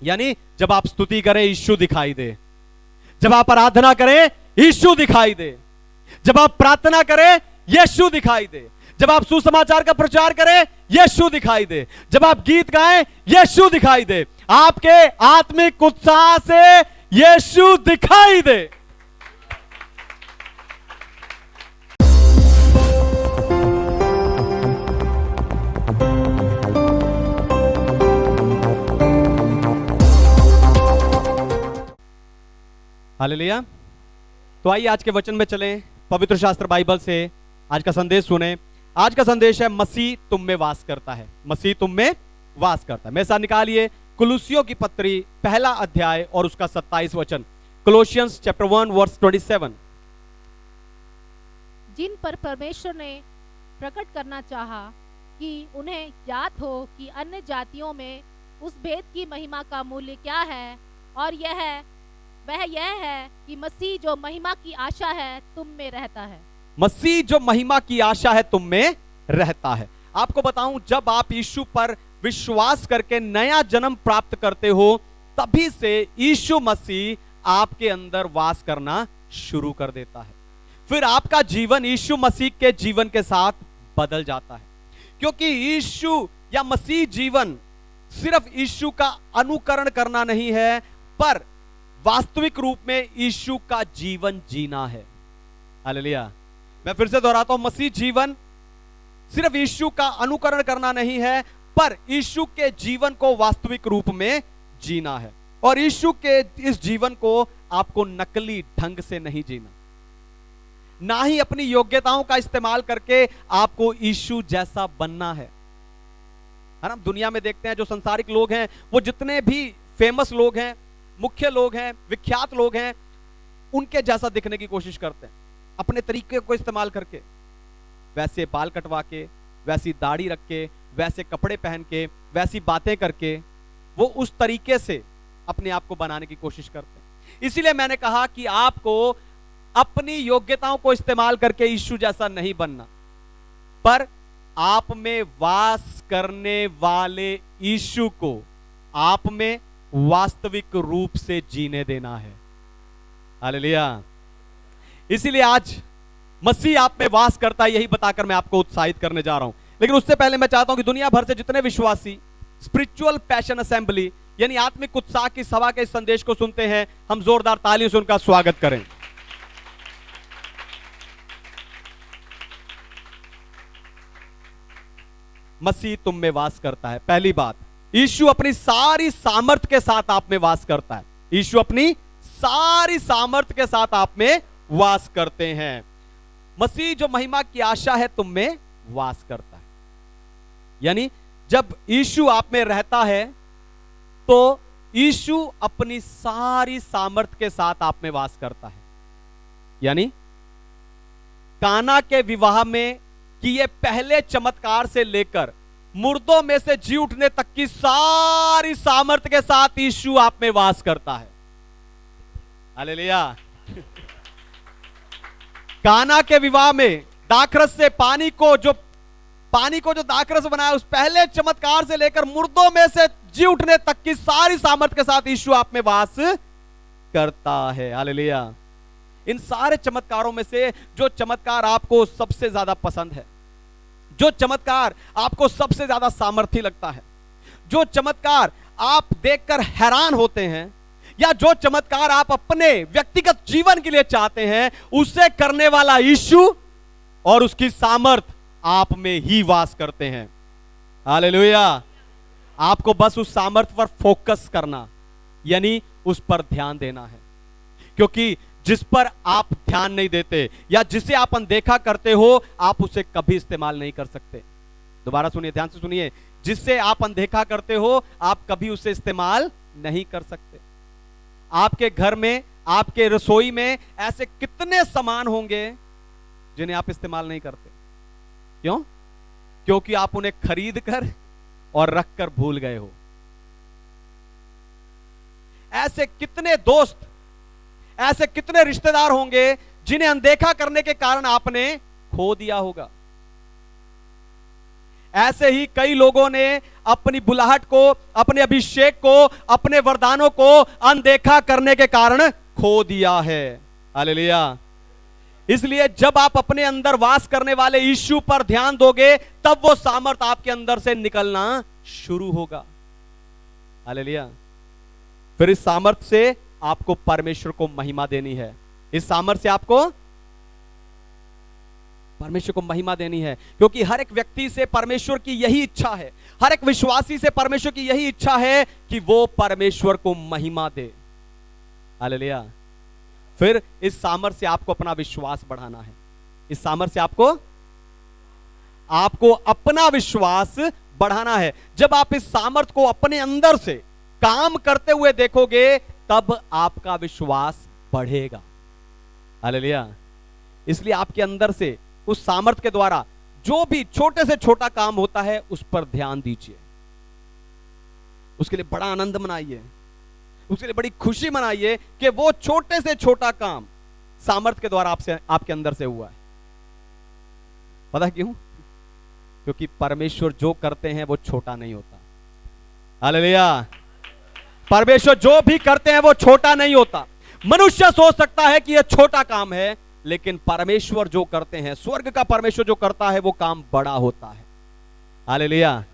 यानी जब आप स्तुति करें यीशु दिखाई दे, जब आप आराधना करें यीशु दिखाई दे, जब आप प्रार्थना करें यीशु दिखाई दे, जब आप सुसमाचार का प्रचार करें यीशु दिखाई दे, जब आप गीत गाएं यीशु दिखाई दे, आपके आत्मिक उत्साह से यीशु दिखाई दे। हालेलुया। तो आइए आज के वचन में चलें, पवित्र शास्त्र बाइबल से आज का संदेश सुने। आज का संदेश है मसीह तुम में वास करता है। मसीह तुम में वास करता है। मेरे साथ निकालिए कुलुसियों की पत्री पहला अध्याय और उसका 27 वचन। कोलोसियंस चैप्टर 1 वर्स 27। जिन पर परमेश्वर ने प्रकट करना चाहा कि उन्हें ज्ञात हो कि अन्य जातियों में उस भेद की महिमा का मूल्य क्या है, और वह यह है कि मसीह जो महिमा की आशा है तुम में रहता है। मसीह जो महिमा की आशा है तुम में रहता है। आपको बताऊं, जब आप यीशु पर विश्वास करके नया जन्म प्राप्त करते हो, तभी से यीशु मसीह आपके अंदर वास करना शुरू कर देता है। फिर आपका जीवन यीशु मसीह के जीवन के साथ बदल जाता है, क्योंकि यीशु या मसीह जीवन सिर्फ यीशु का अनुकरण करना नहीं है, पर वास्तविक रूप में यीशु का जीवन जीना है। हालेलुया। मैं फिर से दोहराता हूं, मसीह जीवन सिर्फ यीशु का अनुकरण करना नहीं है, पर यीशु के जीवन को वास्तविक रूप में जीना है। और यीशु के इस जीवन को आपको नकली ढंग से नहीं जीना, ना ही अपनी योग्यताओं का इस्तेमाल करके आपको यीशु जैसा बनना है ना। दुनिया में देखते हैं जो संसारिक लोग हैं, वो जितने भी फेमस लोग हैं, मुख्य लोग हैं, विख्यात लोग हैं, उनके जैसा दिखने की कोशिश करते हैं अपने तरीके को इस्तेमाल करके। वैसे बाल कटवा के, वैसी दाढ़ी रख के, वैसे कपड़े पहन के, वैसी बातें करके वो उस तरीके से अपने आप को बनाने की कोशिश करते हैं। इसीलिए मैंने कहा कि आपको अपनी योग्यताओं को इस्तेमाल करके यीशु जैसा नहीं बनना, पर आप में वास करने वाले यीशु को आप में वास्तविक रूप से जीने देना है। हालेलुया। इसीलिए आज मसीह आप में वास करता है, यही बताकर मैं आपको उत्साहित करने जा रहा हूं। लेकिन उससे पहले मैं चाहता हूं कि दुनिया भर से जितने विश्वासी स्पिरिचुअल पैशन असेंबली यानी आत्मिक उत्साह की सभा के इस संदेश को सुनते हैं, हम जोरदार तालियों से उनका स्वागत करें। मसीह तुम में वास करता है। पहली बात, यीशु अपनी सारी सामर्थ्य के साथ आप में वास करता है। यीशु अपनी सारी सामर्थ्य के साथ आप में वास करते हैं। मसीह जो महिमा की आशा है तुम में वास करता है। यानी जब यीशु आप में रहता है तो यीशु अपनी सारी सामर्थ्य के साथ आप में वास करता है। यानी काना के विवाह में किए पहले चमत्कार से लेकर मुर्दों में से जी उठने तक की सारी सामर्थ्य के साथ यीशु आप में वास करता है। हालेलुया। काना के विवाह में दाखरस से पानी को जो दाखरस बनाया, उस पहले चमत्कार से लेकर मुर्दों में से जी उठने तक की सारी सामर्थ्य के साथ यीशु आप में वास करता है। हालेलुया। इन सारे चमत्कारों में से जो चमत्कार आपको सबसे ज्यादा पसंद है, जो चमत्कार आपको सबसे ज्यादा सामर्थ्य लगता है, जो चमत्कार आप देखकर हैरान होते हैं, या जो चमत्कार आप अपने व्यक्तिगत जीवन के लिए चाहते हैं, उसे करने वाला यीशु और उसकी सामर्थ आप में ही वास करते हैं। हालेलुया। आपको बस उस सामर्थ पर फोकस करना, यानी उस पर ध्यान देना है, क्योंकि जिस पर आप ध्यान नहीं देते या जिसे आप अनदेखा करते हो, आप उसे कभी इस्तेमाल नहीं कर सकते। दोबारा सुनिए, ध्यान से सुनिए। जिससे आप अनदेखा करते हो, आप कभी उसे इस्तेमाल नहीं कर सकते। आपके घर में, आपके रसोई में ऐसे कितने सामान होंगे जिन्हें आप इस्तेमाल नहीं करते। क्यों? क्योंकि आप उन्हें खरीद कर और रख कर भूल गए हो। ऐसे कितने दोस्त, ऐसे कितने रिश्तेदार होंगे जिन्हें अनदेखा करने के कारण आपने खो दिया होगा। ऐसे ही कई लोगों ने अपनी बुलाहट को, अपने अभिषेक को, अपने वरदानों को अनदेखा करने के कारण खो दिया है। हालेलुया। इसलिए जब आप अपने अंदर वास करने वाले यीशु पर ध्यान दोगे, तब वो सामर्थ आपके अंदर से निकलना शुरू होगा। हालेलुया। फिर इस सामर्थ से आपको परमेश्वर को महिमा देनी है। इस सामर्थ से आपको परमेश्वर को महिमा देनी है, क्योंकि हर एक व्यक्ति से परमेश्वर की यही इच्छा है, हर एक विश्वासी से परमेश्वर की यही इच्छा है कि वो परमेश्वर को महिमा दे। हालेलुया। फिर इस सामर्थ्य से आपको अपना विश्वास बढ़ाना है। इस सामर्थ्य से आपको अपना विश्वास बढ़ाना है। जब आप इस सामर्थ्य को अपने अंदर से काम करते हुए देखोगे, तब आपका विश्वास बढ़ेगा। हालेलुया। इसलिए आपके अंदर से उस सामर्थ्य के द्वारा जो भी छोटे से छोटा काम होता है, उस पर ध्यान दीजिए, उसके लिए बड़ा आनंद मनाइए, उसके लिए बड़ी खुशी मनाइए कि वो छोटे से छोटा काम सामर्थ्य के द्वारा आपके अंदर से हुआ है। पता क्यों? क्योंकि परमेश्वर जो करते हैं वो छोटा नहीं होता। हालेलुया। परमेश्वर जो भी करते हैं वो छोटा नहीं होता। मनुष्य सोच सकता है कि यह छोटा काम है, लेकिन परमेश्वर जो करते हैं, स्वर्ग का परमेश्वर जो करता है, वो काम बड़ा होता है। हालेलुया।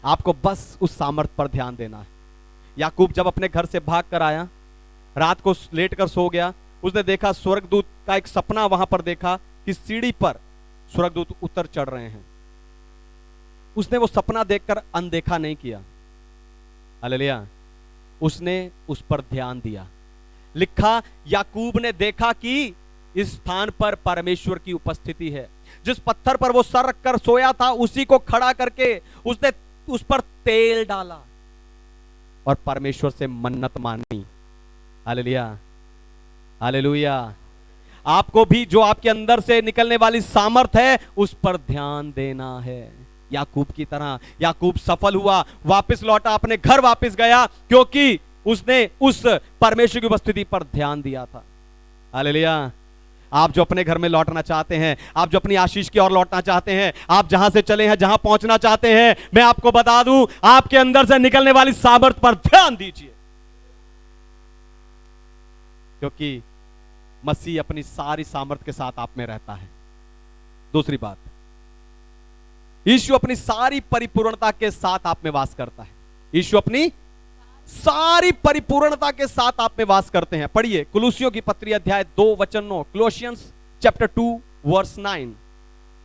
आपको बस उस सामर्थ्य पर ध्यान देना है। याकूब जब अपने घर से भाग कर आया, रात को लेट कर सो गया, उसने देखा स्वर्गदूत का एक सपना वहां पर देखा कि सीढ़ी पर स्वर्गदूत उतर चढ़ रहे हैं। उसने वो सपना देखकर अनदेखा नहीं किया। हालेलुया। उसने उस पर ध्यान दिया। लिखा, याकूब ने देखा कि इस स्थान पर परमेश्वर की उपस्थिति है। जिस पत्थर पर वो सर रखकर सोया था, उसी को खड़ा करके उसने उस पर तेल डाला और परमेश्वर से मन्नत मांगी। हालेलुया। हालेलुया। आपको भी जो आपके अंदर से निकलने वाली सामर्थ है, उस पर ध्यान देना है। याकूब की तरह याकूब सफल हुआ, वापस लौटा, अपने घर वापस गया, क्योंकि उसने उस परमेश्वर की उपस्थिति पर ध्यान दिया था। हालेलुया। आप जो अपने घर में लौटना चाहते हैं, आप जो अपनी आशीष की ओर लौटना चाहते हैं, आप जहां से चले हैं, जहां पहुंचना चाहते हैं, मैं आपको बता दूं, आपके अंदर से निकलने वाली सामर्थ पर ध्यान दीजिए, क्योंकि मसीह अपनी सारी सामर्थ के साथ आप में रहता है। दूसरी बात, यीशु अपनी सारी परिपूर्णता के साथ आप में वास करता है। यीशु अपनी सारी परिपूर्णता के साथ आप में वास करते हैं। पढ़िए कुलुसियों की पत्री अध्याय 2 वचन 9, कोलोसियंस चैप्टर 2 वर्स 9।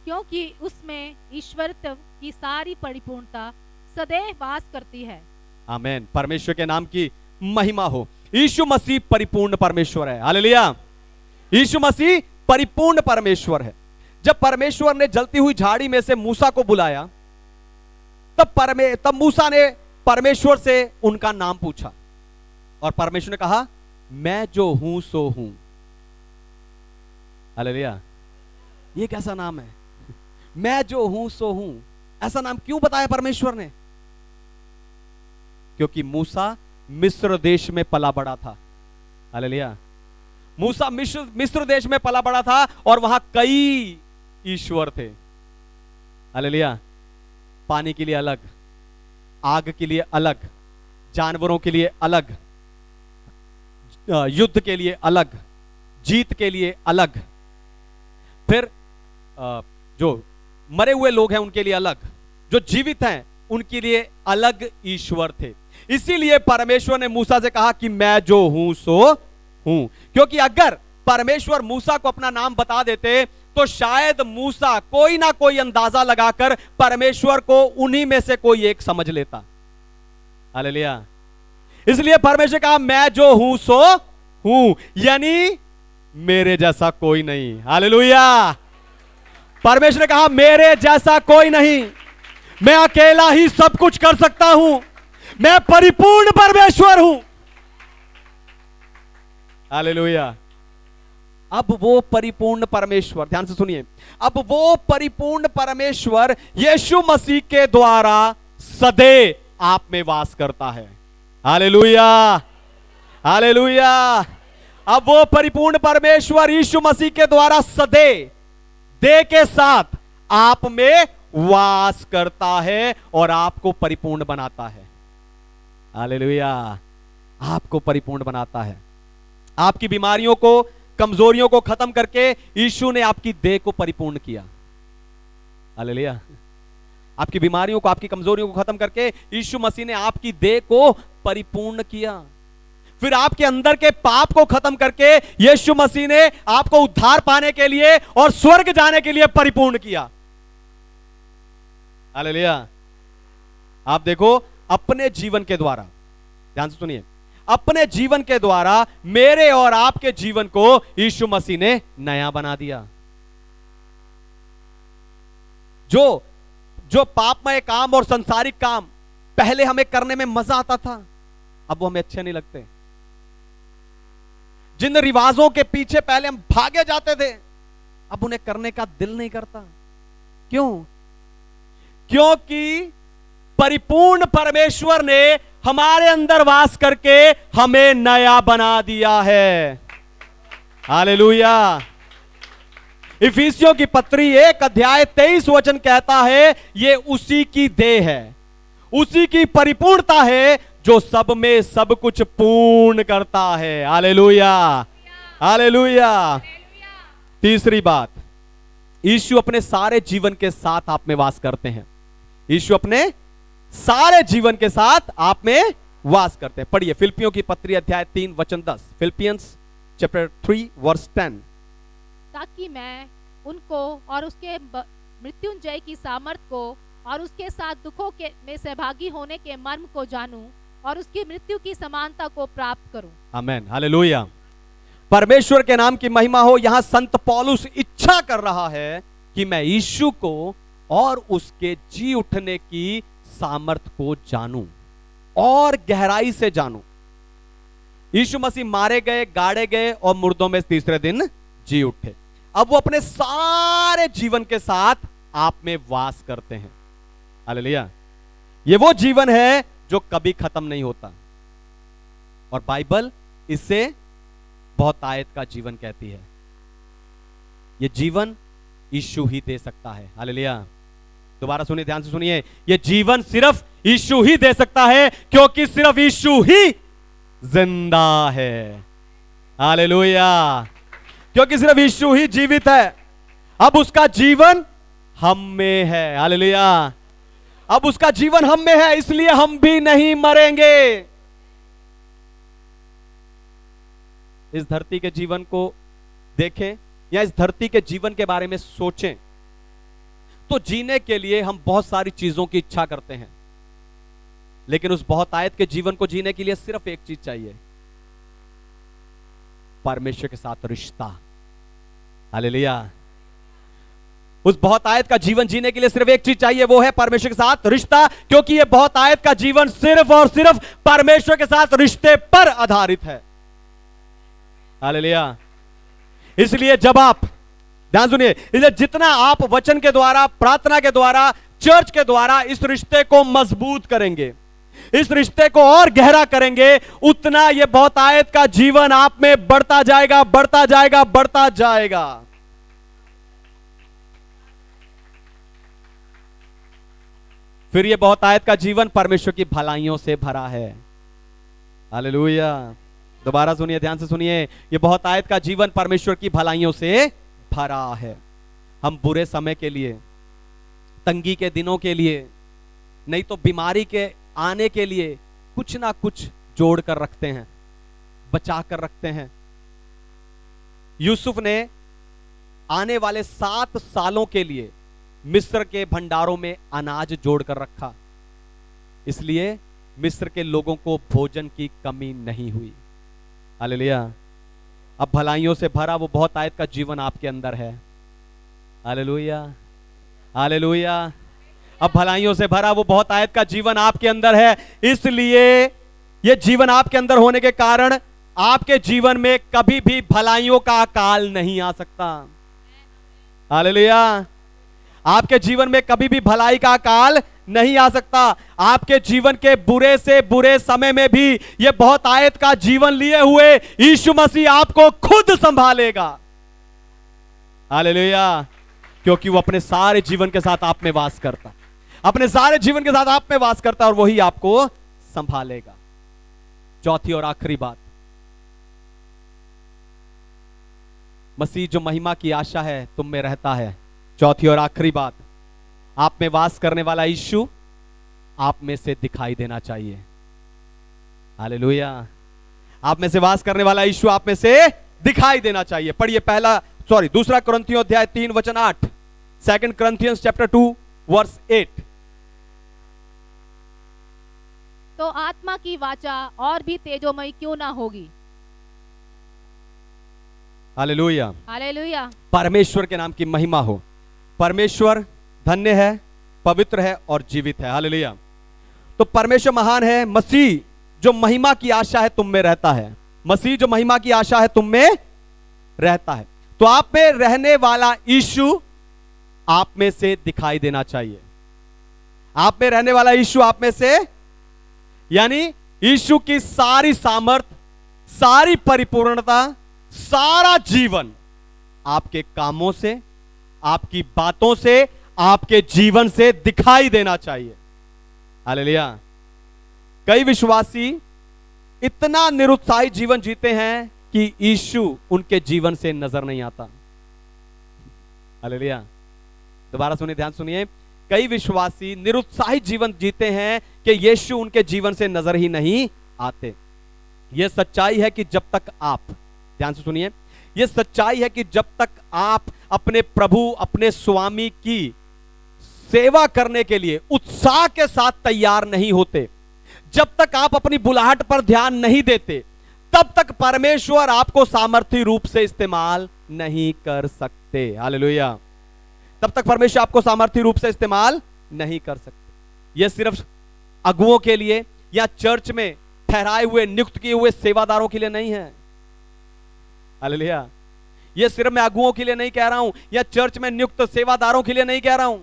क्योंकि उसमें ईश्वरत्व की सारी परिपूर्णता सदैव वास करती है। आमीन। परमेश्वर के नाम की महिमा हो। यीशु मसीह परिपूर्ण परमेश्वर है। हालेलुया। यीशु मसीह परिपूर्ण परमेश्वर है। जब परमेश्वर ने जलती हुई झाड़ी में से मूसा को बुलाया, तब मूसा ने परमेश्वर से उनका नाम पूछा और परमेश्वर ने कहा, मैं जो हूं सो हूं। हालेलुया। ये कैसा नाम है? मैं जो हूं सो हूं। ऐसा नाम क्यों बताया परमेश्वर ने? क्योंकि मूसा मिस्र देश में पला बड़ा था। हालेलुया। मूसा मिस्र देश में पला बड़ा था और वहां कई ईश्वर थे। हालेलुया। पानी के लिए अलग, आग के लिए अलग, जानवरों के लिए अलग, युद्ध के लिए अलग, जीत के लिए अलग, फिर जो मरे हुए लोग हैं उनके लिए अलग, जो जीवित हैं उनके लिए अलग ईश्वर थे। इसीलिए परमेश्वर ने मूसा से कहा कि मैं जो हूं सो हूं। क्योंकि अगर परमेश्वर मूसा को अपना नाम बता देते, तो शायद मूसा कोई ना कोई अंदाजा लगाकर परमेश्वर को उन्हीं में से कोई एक समझ लेता। हालेलुया। इसलिए परमेश्वर कहा, मैं जो हूं सो हूं, यानी मेरे जैसा कोई नहीं। हालेलुया। परमेश्वर ने कहा, मेरे जैसा कोई नहीं, मैं अकेला ही सब कुछ कर सकता हूं, मैं परिपूर्ण परमेश्वर हूं। हालेलुया। अब वो परिपूर्ण परमेश्वर, ध्यान से सुनिए, अब वो परिपूर्ण परमेश्वर यीशु मसीह के द्वारा सदैव आप में वास करता है। हालेलुया। हालेलुया। अब वो परिपूर्ण परमेश्वर यीशु मसीह के द्वारा सदैव दे के साथ आप में वास करता है और आपको परिपूर्ण बनाता है। हालेलुया, आपको परिपूर्ण बनाता है। आपकी बीमारियों को, कमजोरियों को खत्म करके यीशु ने आपकी देह को परिपूर्ण किया। हालेलुया, आपकी बीमारियों को, आपकी कमजोरियों को खत्म करके यीशु मसीह ने आपकी देह को परिपूर्ण किया। फिर आपके अंदर के पाप को खत्म करके यीशु मसीह ने आपको उद्धार पाने के लिए और स्वर्ग जाने के लिए परिपूर्ण किया। हालेलुया, आप देखो अपने जीवन के द्वारा, ध्यान से सुनिए, अपने जीवन के द्वारा मेरे और आपके जीवन को यीशु मसीह ने नया बना दिया। जो पापमय काम और संसारिक काम पहले हमें करने में मजा आता था, अब वो हमें अच्छे नहीं लगते। जिन रिवाजों के पीछे पहले हम भागे जाते थे, अब उन्हें करने का दिल नहीं करता। क्यों? क्योंकि परिपूर्ण परमेश्वर ने हमारे अंदर वास करके हमें नया बना दिया है। हालेलुया। इफिसियों की पत्री 1 अध्याय 23 वचन कहता है, ये उसी की देह है, उसी की परिपूर्णता है जो सब में सब कुछ पूर्ण करता है। Hallelujah, hallelujah. तीसरी बात, यीशु अपने सारे जीवन के साथ आप में वास करते हैं। यीशु अपने सारे जीवन के साथ आप में वास करते हैं। पढ़िए फिलिपियों की पत्री अध्याय 3 वचन 10, फिलिपियंस चैप्टर 3 वर्स 10। ताकि मैं उनको और उसके मृत्युंजय की सामर्थ को और उसके साथ दुखों के में सहभागी होने के मर्म को जानूं और उसकी मृत्यु की समानता को प्राप्त करूं। आमेन, हालेलुया। परमेश्वर के नाम की महिमा हो। यहां संत पौलुस इच्छा कर रहा है कि मैं यीशु को और उसके जी उठने की सामर्थ को जानूं और गहराई से जानूं। यीशु मसीह मारे गए, गाड़े गए और मुर्दों में तीसरे दिन जी उठे। अब वो अपने सारे जीवन के साथ आप में वास करते हैं। हालेलुया। ये वो जीवन है जो कभी खत्म नहीं होता, और बाइबल इसे बहुतायत का जीवन कहती है। ये जीवन यीशु ही दे सकता है। हालेलुया। दोबारा सुनिए, ध्यान से सुनिए, ये जीवन सिर्फ यीशु ही दे सकता है, क्योंकि सिर्फ यीशु ही जिंदा है। हालेलुया। क्योंकि सिर्फ यीशु ही जीवित है। अब उसका जीवन हम में है। हालेलुया। अब उसका जीवन हम में है, इसलिए हम भी नहीं मरेंगे। इस धरती के जीवन को देखें या इस धरती के जीवन के बारे में सोचें तो जीने के लिए हम बहुत सारी चीजों की इच्छा करते हैं, लेकिन उस बहुतायत के जीवन को जीने के लिए सिर्फ एक चीज चाहिए, परमेश्वर के साथ रिश्ता। हालेलुया। उस बहुतायत का जीवन जीने के लिए सिर्फ एक चीज चाहिए, वो है परमेश्वर के साथ रिश्ता, क्योंकि यह बहुतायत का जीवन सिर्फ और सिर्फ परमेश्वर के साथ रिश्ते पर आधारित है। हालेलुया। इसलिए जब आप, ध्यान सुनिए, इसलिए जितना आप वचन के द्वारा, प्रार्थना के द्वारा, चर्च के द्वारा इस रिश्ते को मजबूत करेंगे, इस रिश्ते को और गहरा करेंगे, उतना यह बहुतायत का जीवन आप में बढ़ता जाएगा, बढ़ता जाएगा, बढ़ता जाएगा। फिर यह बहुतायत का जीवन परमेश्वर की भलाइयों से भरा है। हालेलुया। दोबारा सुनिए, ध्यान से सुनिए, यह बहुतायत का जीवन परमेश्वर की भलाइयों से भरा है। हम बुरे समय के लिए, तंगी के दिनों के लिए, नहीं तो बीमारी के आने के लिए कुछ ना कुछ जोड़ कर रखते हैं, बचा कर रखते हैं। यूसुफ ने आने वाले 7 सालों के लिए मिस्र के भंडारों में अनाज जोड़ कर रखा, इसलिए मिस्र के लोगों को भोजन की कमी नहीं हुई। हालेलुया। अब भलाइयों से भरा वो बहुतायत का जीवन आपके अंदर है। Hallelujah, hallelujah. अब भलाइयों से भरा वो बहुतायत का जीवन आपके अंदर है, इसलिए ये जीवन आपके अंदर होने के कारण आपके जीवन में कभी भी भलाइयों का अकाल नहीं आ सकता। हालेलुया। आपके जीवन में कभी भी भलाई का अकाल नहीं आ सकता। आपके जीवन के बुरे से बुरे समय में भी यह बहुतायत का जीवन लिए हुए यीशु मसीह आपको खुद संभालेगा। हालेलुया। क्योंकि वो अपने सारे जीवन के साथ आप में वास करता है, अपने सारे जीवन के साथ आप में वास करता है और वही आपको संभालेगा। चौथी और आखिरी बात, मसीह जो महिमा की आशा है तुम में रहता है। चौथी और आखिरी बात, आप में वास करने वाला यीशु आप में से दिखाई देना चाहिए। हालेलुया। आप में से वास करने वाला यीशु आप में से दिखाई देना चाहिए। पढ़िए दूसरा कुरिन्थियों अध्याय 3 वचन 8, 2 Corinthians chapter 2 verse 8। तो आत्मा की वाचा और भी तेजोमयी क्यों ना होगी। हालेलुया। हालेलुया। परमेश्वर के नाम की महिमा हो। परमेश्वर धन्य है, पवित्र है और जीवित है। हालेलुया। तो परमेश्वर महान है। मसीह जो महिमा की आशा है तुम में रहता है। मसीह जो महिमा की आशा है तुम में रहता है। तो आप में रहने वाला यीशु आप में से दिखाई देना चाहिए। आप में रहने वाला यीशु आप में से, यानी यीशु की सारी सामर्थ, सारी परिपूर्णता, सारा जीवन आपके कामों से, आपकी बातों से, आपके जीवन से दिखाई देना चाहिए। हालेलुया। कई विश्वासी इतना निरुत्साहित जीवन जीते हैं कि यीशु उनके जीवन से नजर नहीं आता। हालेलुया। दोबारा सुनिए, ध्यान सुनिए। कई विश्वासी निरुत्साहित जीवन जीते हैं कि यीशु उनके जीवन से नजर ही नहीं आते। यह सच्चाई है कि जब तक आप, ध्यान से सुनिए, यह सच्चाई है कि जब तक आप अपने प्रभु, अपने स्वामी की सेवा करने के लिए उत्साह के साथ तैयार नहीं होते, जब तक आप अपनी बुलाहट पर ध्यान नहीं देते, तब तक परमेश्वर आपको सामर्थ्य रूप से इस्तेमाल नहीं कर सकते। हालेलुया। तब तक परमेश्वर आपको सामर्थ्य रूप से इस्तेमाल नहीं कर सकते। यह सिर्फ अगुओं के लिए या चर्च में ठहराए हुए, नियुक्त किए हुए सेवादारों के लिए नहीं है। हालेलुया। यह सिर्फ मैं अगुओं के लिए नहीं कह रहा हूं या चर्च में नियुक्त सेवादारों के लिए नहीं कह रहा हूं,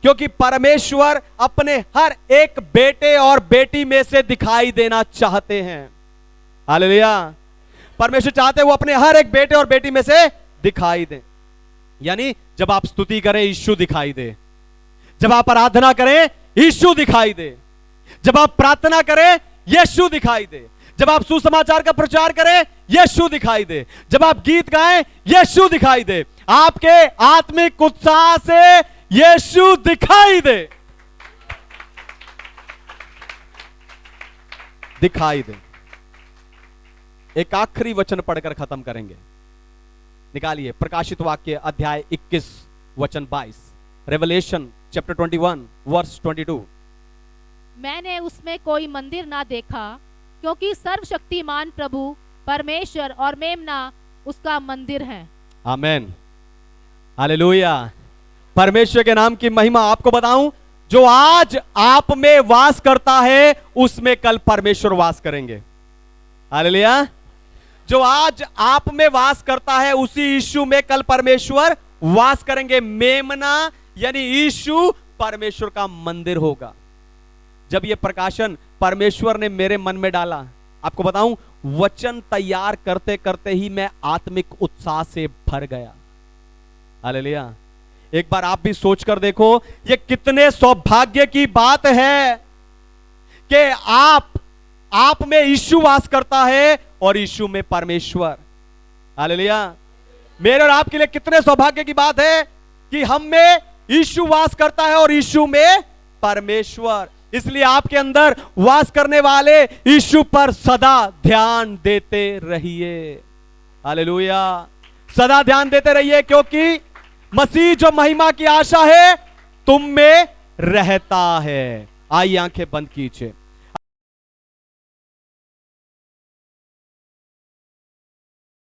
क्योंकि परमेश्वर अपने हर एक बेटे और बेटी में से दिखाई देना चाहते हैं। हालेलुया। परमेश्वर चाहते हैं वो अपने हर एक बेटे और बेटी में से दिखाई दें। यानी जब आप स्तुति करें यीशु दिखाई दे, जब आप आराधना करें यीशु दिखाई दे, जब आप प्रार्थना करें यीशु दिखाई दे, जब आप सुसमाचार का प्रचार करें यीशु दिखाई दे, जब आप गीत गाएं यीशु दिखाई दे, आपके आत्मिक उत्साह से यीशु दिखाई दे, दिखाई दे। एक आखिरी वचन पढ़कर खत्म करेंगे। निकालिए प्रकाशित वाक्य अध्याय 21 वचन 22, रेवलेशन चैप्टर 21 वर्स 22। मैंने उसमें कोई मंदिर ना देखा, क्योंकि सर्वशक्तिमान प्रभु परमेश्वर और मेमना उसका मंदिर है। आमेन। हालेलुया। परमेश्वर के नाम की महिमा। आपको बताऊं, जो आज आप में वास करता है उसमें कल परमेश्वर वास करेंगे। हालेलुया। जो आज आप में वास करता है उसी यीशु में कल परमेश्वर वास करेंगे। मेमना यानी यीशु परमेश्वर का मंदिर होगा। जब यह प्रकाशन परमेश्वर ने मेरे मन में डाला, आपको बताऊं, वचन तैयार करते करते ही मैं आत्मिक उत्साह से भर गया। हालेलुया। एक बार आप भी सोचकर देखो, ये कितने सौभाग्य की बात है कि आप में यीशु वास करता है और यीशु में परमेश्वर। हालेलुया। मेरे और आपके लिए कितने सौभाग्य की बात है कि हम में यीशु वास करता है और यीशु में परमेश्वर। इसलिए आपके अंदर वास करने वाले यीशु पर सदा ध्यान देते रहिए। हालेलुया। सदा ध्यान देते रहिए, क्योंकि मसीह जो महिमा की आशा है तुम में रहता है। आइए आंखें बंद कीजिए।